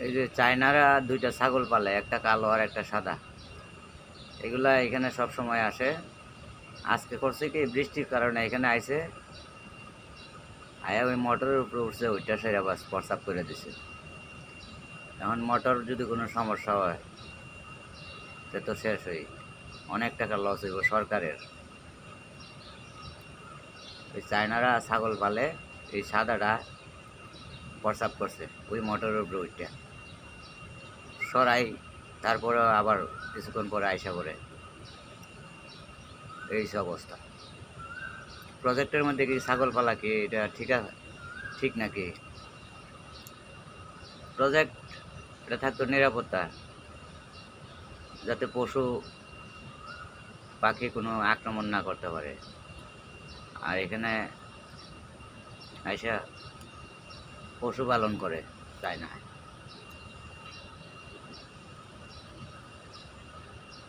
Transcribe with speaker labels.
Speaker 1: এই যে চায়নারা দুইটা ছাগল পালে, একটা কালো আর একটা সাদা। এগুলা এখানে সব সময় আসে। আজকে করছে কি বৃষ্টির কারণে এখানে আইছে, আয়া ওই মোটরের উপরে উঠছে, ওইটা সেরা বাস প্রস্রাব করে দিছে। এখন মোটর যদি কোনো সমস্যা হয় সে তো শেষ হই, অনেক টাকা লস হইব সরকারের। ওই চায়নারা ছাগল পালে, এই সাদাটা প্রস্রাব করছে ওই মোটরের উপরে ওইটা সরাই, তারপরে আবার কিছুক্ষণ পরে আইসা করে এই অবস্থা। প্রজেক্টের মধ্যে কি ছাগল পালা কি এটা ঠিক নাকি? প্রজেক্ট এটা থাকতো নিরাপত্তা, যাতে পশু পাখি কোনো আক্রমণ না করতে পারে। আর এখানে আইসা পশুপালন করে, তাই না?